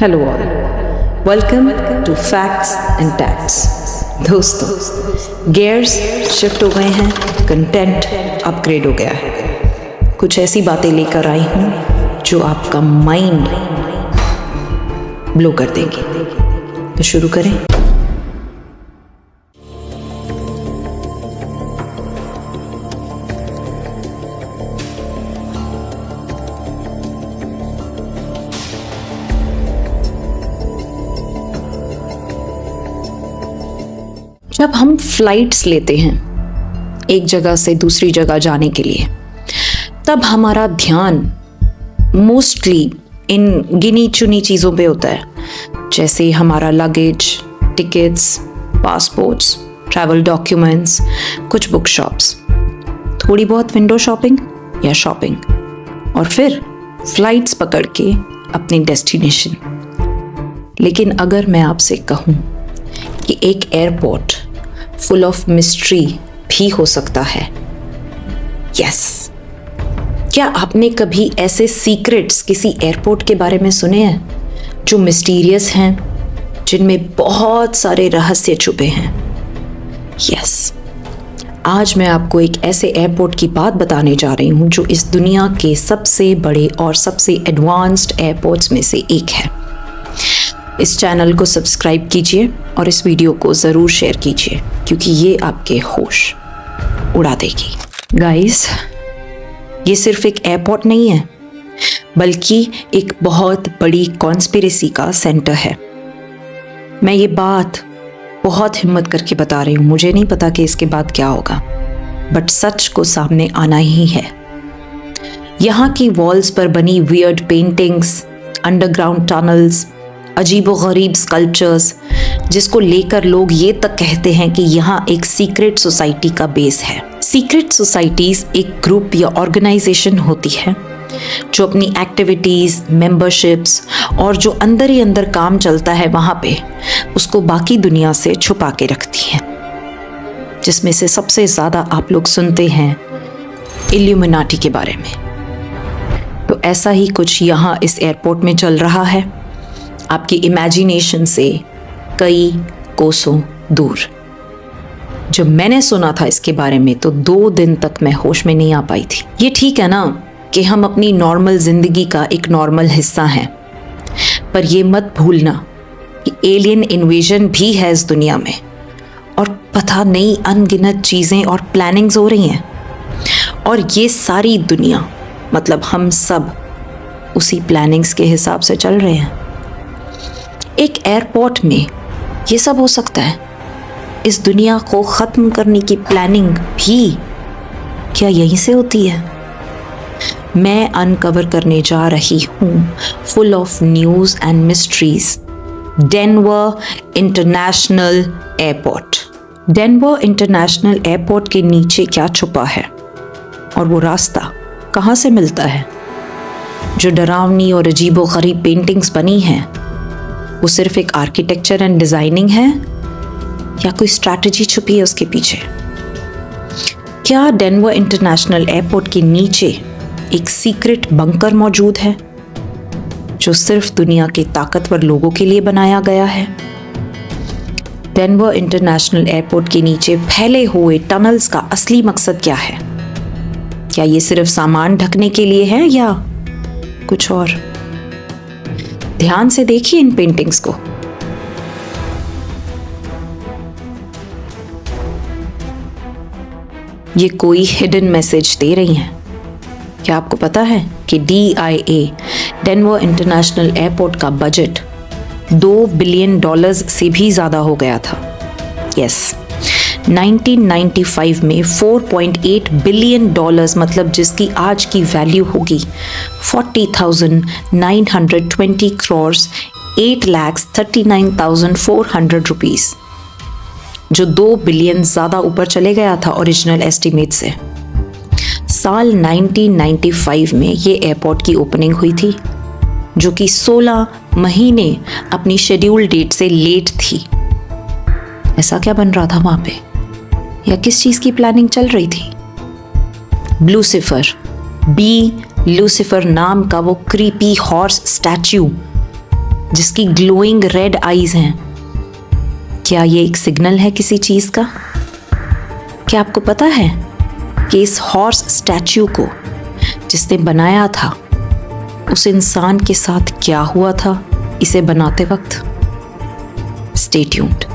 Hello all, welcome to facts and tacts. दोस्तों, gears shift हो गए हैं, कंटेंट अपग्रेड हो गया है। कुछ ऐसी बातें लेकर आई हूँ जो आपका माइंड ब्लो कर देंगी। तो शुरू करें। जब हम फ्लाइट्स लेते हैं एक जगह से दूसरी जगह जाने के लिए, तब हमारा ध्यान मोस्टली इन गिनी चुनी चीज़ों पे होता है, जैसे हमारा luggage, tickets, passports, travel documents, कुछ बुक शॉप्स, थोड़ी बहुत विंडो शॉपिंग या शॉपिंग, और फिर फ्लाइट्स पकड़ के अपनी डेस्टिनेशन। लेकिन अगर मैं आपसे कहूँ कि एक एयरपोर्ट फुल ऑफ मिस्ट्री भी हो सकता है, यस। क्या आपने कभी ऐसे सीक्रेट्स किसी एयरपोर्ट के बारे में सुने हैं जो मिस्टीरियस हैं, जिनमें बहुत सारे रहस्य छुपे हैं? यस, आज मैं आपको एक ऐसे एयरपोर्ट की बात बताने जा रही हूँ जो इस दुनिया के सबसे बड़े और सबसे एडवांस्ड एयरपोर्ट्स में से एक है। इस चैनल को सब्सक्राइब कीजिए और इस वीडियो को ज़रूर शेयर कीजिए, क्योंकि ये आपके होश उड़ा देगी। गाइस, ये सिर्फ एक एयरपोर्ट नहीं है, बल्कि एक बहुत बड़ी कॉन्स्पिरेसी का सेंटर है। मैं ये बात बहुत हिम्मत करके बता रही हूँ। मुझे नहीं पता कि इसके बाद क्या होगा, बट सच को सामने आना ही है। यहाँ की वॉल्स पर बनी वियर्ड पेंटिंग्स, अंडरग्राउंड टनल्स, अजीबोगरीब स्कल्पचर्स, जिसको लेकर लोग ये तक कहते हैं कि यहाँ एक सीक्रेट सोसाइटी का बेस है। सीक्रेट सोसाइटीज एक ग्रुप या ऑर्गेनाइजेशन होती है जो अपनी एक्टिविटीज, मेंबरशिप्स और जो अंदर ही अंदर काम चलता है वहाँ पे, उसको बाकी दुनिया से छुपा के रखती है। जिसमें से सबसे ज़्यादा आप लोग सुनते हैं इल्यूमिनाटी के बारे में। तो ऐसा ही कुछ यहाँ इस एयरपोर्ट में चल रहा है, आपकी इमेजिनेशन से कई कोसों दूर। जब मैंने सुना था इसके बारे में तो 2 दिन तक मैं होश में नहीं आ पाई थी। ये ठीक है ना कि हम अपनी नॉर्मल जिंदगी का एक नॉर्मल हिस्सा हैं, पर ये मत भूलना कि एलियन इन्वेजन भी है इस दुनिया में, और पता नहीं अनगिनत चीज़ें और प्लानिंग्स हो रही हैं, और ये सारी दुनिया मतलब हम सब उसी प्लानिंग्स के हिसाब से चल रहे हैं। एक एयरपोर्ट में ये सब हो सकता है। इस दुनिया को ख़त्म करने की प्लानिंग भी क्या यहीं से होती है? मैं अनकवर करने जा रही हूँ, full of news and mysteries, Denver international airport. Denver international airport के नीचे क्या छुपा है, और वो रास्ता कहाँ से मिलता है? जो डरावनी और अजीबोगरीब पेंटिंग्स बनी हैं, वो सिर्फ एक आर्किटेक्चर एंड डिज़ाइनिंग है या कोई स्ट्रैटेजी छुपी है उसके पीछे? क्या डेनवर इंटरनेशनल एयरपोर्ट के नीचे एक सीक्रेट बंकर मौजूद है जो सिर्फ दुनिया के ताकतवर लोगों के लिए बनाया गया है? डेनवर इंटरनेशनल एयरपोर्ट के नीचे फैले हुए टनल्स का असली मकसद क्या है? क्या ये सिर्फ सामान ढकने के लिए है या कुछ और? ध्यान से देखिए इन पेंटिंग्स को। ये कोई हिडन मैसेज दे रही हैं। क्या आपको पता है कि DIA, डेनवर इंटरनेशनल एयरपोर्ट का बजट $2 बिलियन से भी ज़्यादा हो गया था? यस, 1995 में $4.8 बिलियन, मतलब जिसकी आज की वैल्यू होगी 40,920 crores, 8,39,400 रुपीज़, जो 2 बिलियन ज़्यादा ऊपर चले गया था ओरिजिनल एस्टिमेट से। साल 1995 में ये एयरपोर्ट की ओपनिंग हुई थी, जो कि 16 महीने अपनी शेड्यूल डेट से लेट थी। ऐसा क्या बन रहा था वहाँ पे, या किस चीज़ की प्लानिंग चल रही थी? लूसीफर, लूसीफर नाम का वो क्रीपी हॉर्स स्टैच्यू जिसकी ग्लोइंग रेड आईज हैं, क्या ये एक सिग्नल है किसी चीज का? क्या आपको पता है कि इस हॉर्स स्टैच्यू को जिसने बनाया था, उस इंसान के साथ क्या हुआ था इसे बनाते वक्त? Stay tuned.